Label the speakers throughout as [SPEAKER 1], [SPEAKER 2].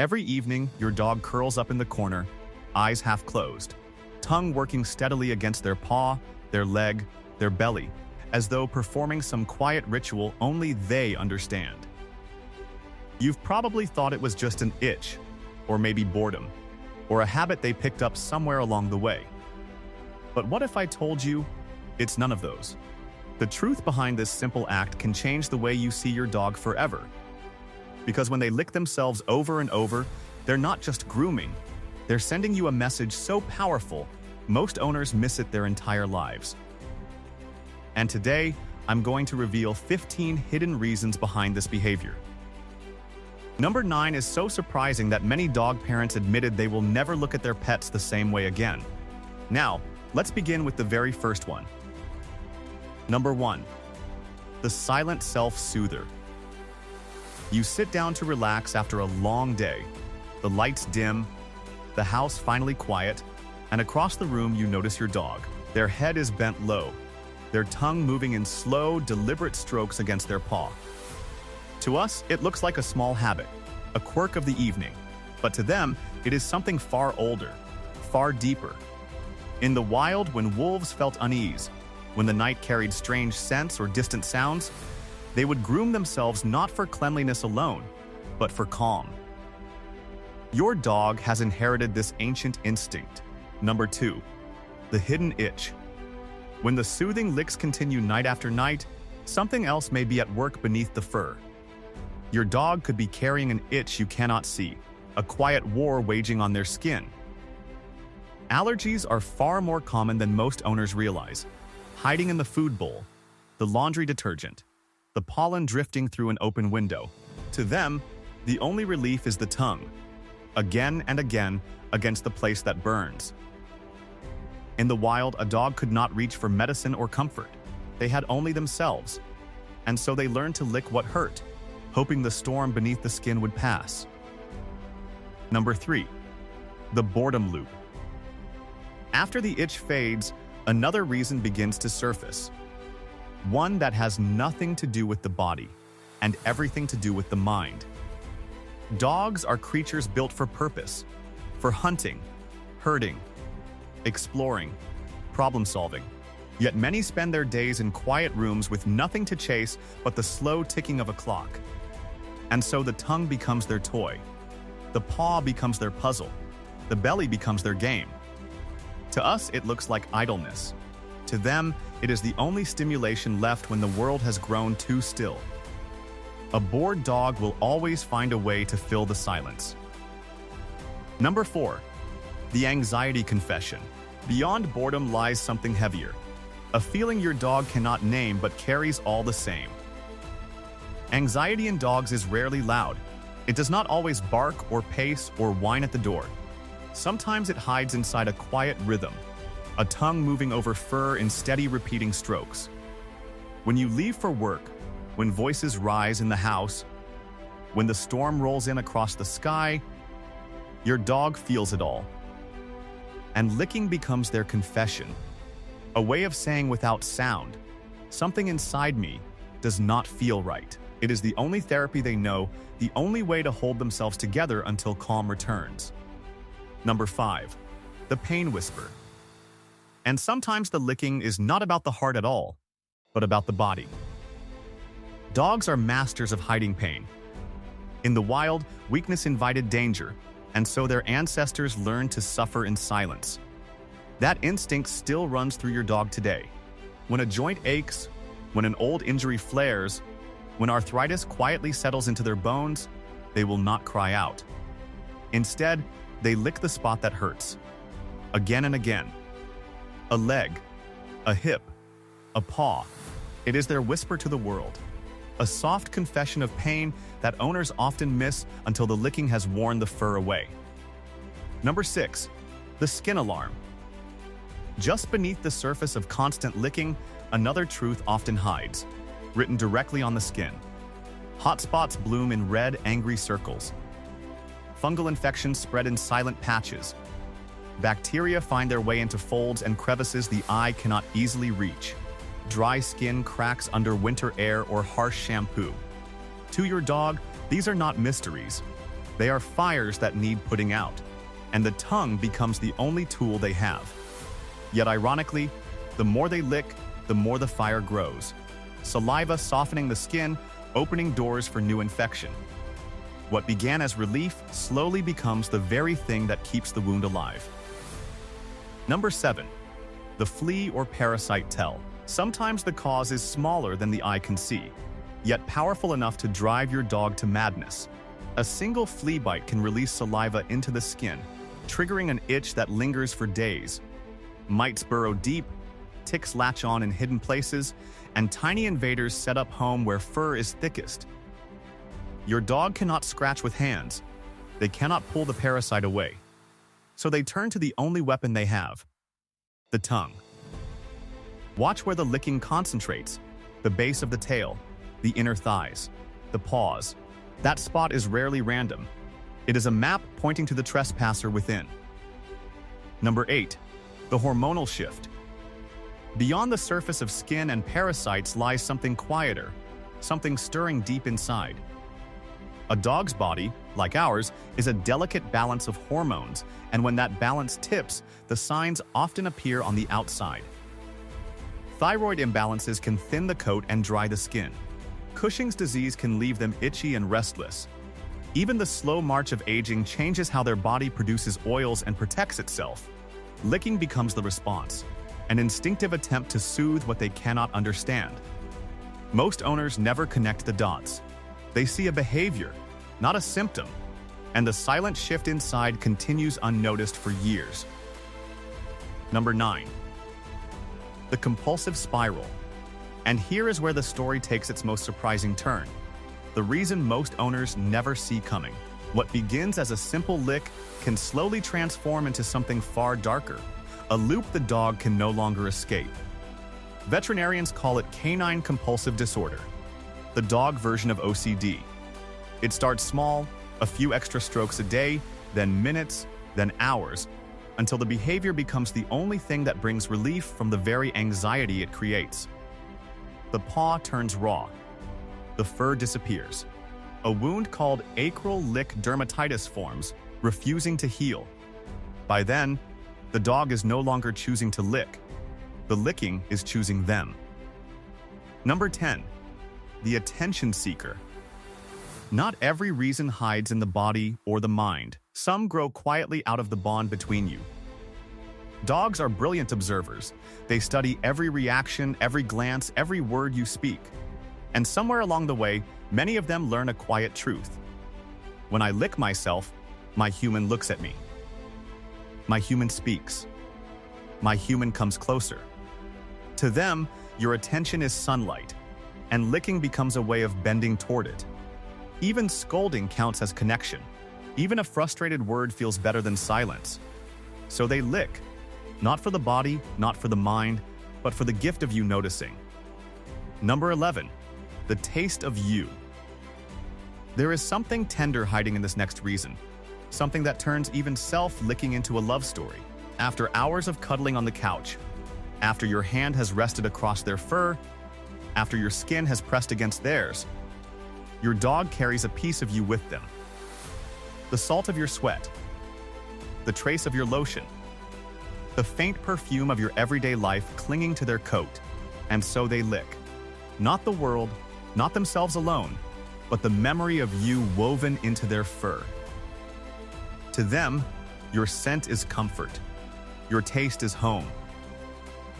[SPEAKER 1] Every evening, your dog curls up in the corner, eyes half closed, tongue working steadily against their paw, their leg, their belly, as though performing some quiet ritual only they understand. You've probably thought it was just an itch, or maybe boredom, or a habit they picked up somewhere along the way. But what if I told you it's none of those? The truth behind this simple act can change the way you see your dog forever. Because when they lick themselves over and over, they're not just grooming, they're sending you a message so powerful, most owners miss it their entire lives. And today, I'm going to reveal 15 hidden reasons behind this behavior. Number 9 is so surprising that many dog parents admitted they will never look at their pets the same way again. Now, let's begin with the very first one. Number 1. The silent self-soother. You sit down to relax after a long day. The lights dim, the house finally quiet, and across the room you notice your dog. Their head is bent low, their tongue moving in slow, deliberate strokes against their paw. To us, it looks like a small habit, a quirk of the evening, but to them, it is something far older, far deeper. In the wild, when wolves felt unease, when the night carried strange scents or distant sounds, they would groom themselves not for cleanliness alone, but for calm. Your dog has inherited this ancient instinct. Number 2, the hidden itch. When the soothing licks continue night after night, something else may be at work beneath the fur. Your dog could be carrying an itch you cannot see, a quiet war waging on their skin. Allergies are far more common than most owners realize, hiding in the food bowl, the laundry detergent, the pollen drifting through an open window. To them, the only relief is the tongue, again and again against the place that burns. In the wild, a dog could not reach for medicine or comfort. They had only themselves, and so they learned to lick what hurt, hoping the storm beneath the skin would pass. Number 3, the boredom loop. After the itch fades, another reason begins to surface. One that has nothing to do with the body and everything to do with the mind. Dogs are creatures built for purpose, for hunting, herding, exploring, problem-solving. Yet many spend their days in quiet rooms with nothing to chase but the slow ticking of a clock. And so the tongue becomes their toy. The paw becomes their puzzle. The belly becomes their game. To us, it looks like idleness. To them, it is the only stimulation left when the world has grown too still. A bored dog will always find a way to fill the silence. Number 4, the anxiety confession. Beyond boredom lies something heavier, a feeling your dog cannot name but carries all the same. Anxiety in dogs is rarely loud. It does not always bark or pace or whine at the door. Sometimes it hides inside a quiet rhythm, a tongue moving over fur in steady repeating strokes. When you leave for work, when voices rise in the house, when the storm rolls in across the sky, your dog feels it all. And licking becomes their confession, a way of saying without sound, something inside me does not feel right. It is the only therapy they know, the only way to hold themselves together until calm returns. Number 5, the pain whisper. And sometimes the licking is not about the heart at all, but about the body. Dogs are masters of hiding pain. In the wild, weakness invited danger, and so their ancestors learned to suffer in silence. That instinct still runs through your dog today. When a joint aches, when an old injury flares, when arthritis quietly settles into their bones, they will not cry out. Instead, they lick the spot that hurts, again and again. A leg, a hip, a paw. It is their whisper to the world. A soft confession of pain that owners often miss until the licking has worn the fur away. Number 6, the skin alarm. Just beneath the surface of constant licking, another truth often hides, written directly on the skin. Hot spots bloom in red, angry circles. Fungal infections spread in silent patches. Bacteria find their way into folds and crevices the eye cannot easily reach. Dry skin cracks under winter air or harsh shampoo. To your dog, these are not mysteries. They are fires that need putting out, and the tongue becomes the only tool they have. Yet ironically, the more they lick, the more the fire grows. Saliva softening the skin, opening doors for new infection. What began as relief slowly becomes the very thing that keeps the wound alive. Number 7. The flea or parasite tell. Sometimes the cause is smaller than the eye can see, yet powerful enough to drive your dog to madness. A single flea bite can release saliva into the skin, triggering an itch that lingers for days. Mites burrow deep, ticks latch on in hidden places, and tiny invaders set up home where fur is thickest. Your dog cannot scratch with hands. They cannot pull the parasite away. So they turn to the only weapon they have: the tongue. Watch where the licking concentrates: the base of the tail, the inner thighs, the paws. That spot is rarely random. It is a map pointing to the trespasser within. Number 8. The hormonal shift. Beyond the surface of skin and parasites lies something quieter, something stirring deep inside. A dog's body, like ours, is a delicate balance of hormones, and when that balance tips, the signs often appear on the outside. Thyroid imbalances can thin the coat and dry the skin. Cushing's disease can leave them itchy and restless. Even the slow march of aging changes how their body produces oils and protects itself. Licking becomes the response, an instinctive attempt to soothe what they cannot understand. Most owners never connect the dots. They see a behavior, not a symptom, and the silent shift inside continues unnoticed for years. Number 9. The compulsive spiral. And here is where the story takes its most surprising turn. The reason most owners never see coming. What begins as a simple lick can slowly transform into something far darker, a loop the dog can no longer escape. Veterinarians call it canine compulsive disorder, the dog version of OCD. It starts small, a few extra strokes a day, then minutes, then hours, until the behavior becomes the only thing that brings relief from the very anxiety it creates. The paw turns raw. The fur disappears. A wound called acral lick dermatitis forms, refusing to heal. By then, the dog is no longer choosing to lick. The licking is choosing them. Number 10. The attention seeker. Not every reason hides in the body or the mind. Some grow quietly out of the bond between you. Dogs are brilliant observers. They study every reaction, every glance, every word you speak. And somewhere along the way, many of them learn a quiet truth. When I lick myself, my human looks at me. My human speaks. My human comes closer. To them, your attention is sunlight, and licking becomes a way of bending toward it. Even scolding counts as connection. Even a frustrated word feels better than silence. So they lick. Not for the body, not for the mind, but for the gift of you noticing. Number 11. The taste of you. There is something tender hiding in this next reason. Something that turns even self-licking into a love story. After hours of cuddling on the couch, after your hand has rested across their fur, after your skin has pressed against theirs, your dog carries a piece of you with them. The salt of your sweat, the trace of your lotion, the faint perfume of your everyday life clinging to their coat, and so they lick. Not the world, not themselves alone, but the memory of you woven into their fur. To them, your scent is comfort, your taste is home,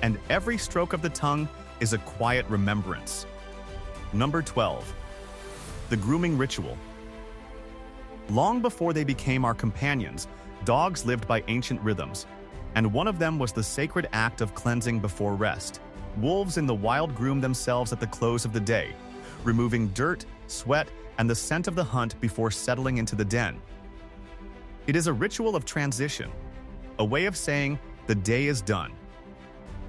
[SPEAKER 1] and every stroke of the tongue is a quiet remembrance. Number 12. The grooming ritual. Long before they became our companions, dogs lived by ancient rhythms, and one of them was the sacred act of cleansing before rest. Wolves in the wild groom themselves at the close of the day, removing dirt, sweat, and the scent of the hunt before settling into the den. It is a ritual of transition, a way of saying, the day is done.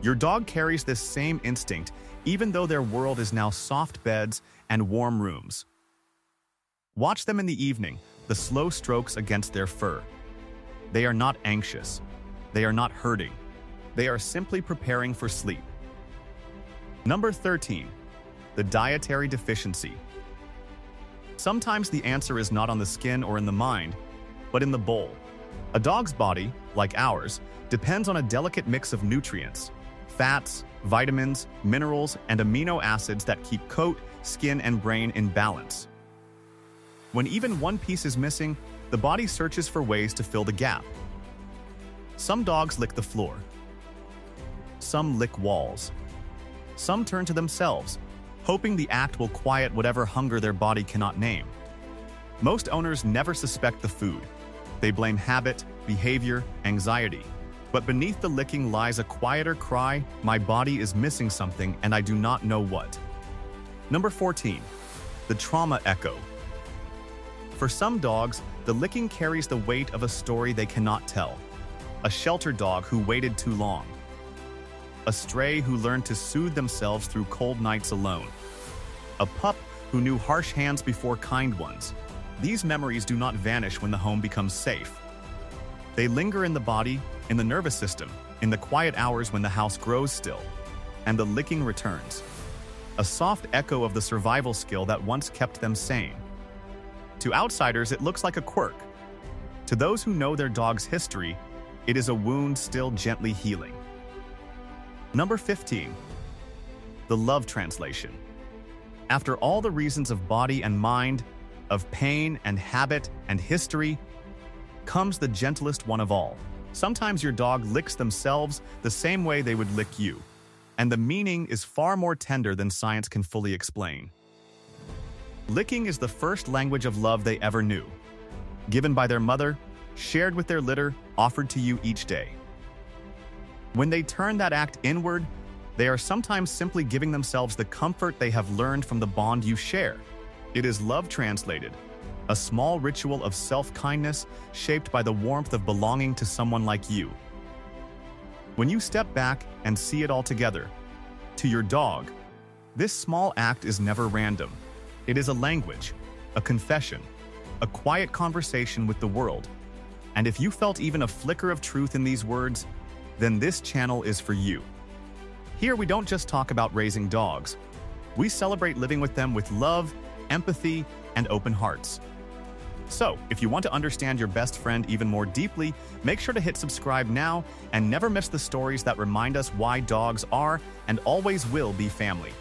[SPEAKER 1] Your dog carries this same instinct, even though their world is now soft beds and warm rooms. Watch them in the evening, the slow strokes against their fur. They are not anxious. They are not hurting. They are simply preparing for sleep. Number 13. The dietary deficiency. Sometimes the answer is not on the skin or in the mind, but in the bowl. A dog's body, like ours, depends on a delicate mix of nutrients, fats, vitamins, minerals, and amino acids that keep coat, skin, and brain in balance. When even one piece is missing, the body searches for ways to fill the gap. Some dogs lick the floor. Some lick walls. Some turn to themselves, hoping the act will quiet whatever hunger their body cannot name. Most owners never suspect the food. They blame habit, behavior, anxiety. But beneath the licking lies a quieter cry, "My body is missing something and I do not know what." Number 14. The trauma echo. For some dogs, the licking carries the weight of a story they cannot tell. A shelter dog who waited too long. A stray who learned to soothe themselves through cold nights alone. A pup who knew harsh hands before kind ones. These memories do not vanish when the home becomes safe. They linger in the body, in the nervous system, in the quiet hours when the house grows still, and the licking returns. A soft echo of the survival skill that once kept them sane. To outsiders, it looks like a quirk. To those who know their dog's history, it is a wound still gently healing. Number 15. The love translation. After all the reasons of body and mind, of pain and habit and history, comes the gentlest one of all. Sometimes your dog licks themselves the same way they would lick you, and the meaning is far more tender than science can fully explain. Licking is the first language of love they ever knew, given by their mother, shared with their litter, offered to you each day. When they turn that act inward, they are sometimes simply giving themselves the comfort they have learned from the bond you share. It is love translated, a small ritual of self-kindness shaped by the warmth of belonging to someone like you. When you step back and see it all together, to your dog, this small act is never random. It is a language, a confession, a quiet conversation with the world. And if you felt even a flicker of truth in these words, then this channel is for you. Here we don't just talk about raising dogs. We celebrate living with them with love, empathy, and open hearts. So, if you want to understand your best friend even more deeply, make sure to hit subscribe now and never miss the stories that remind us why dogs are and always will be family.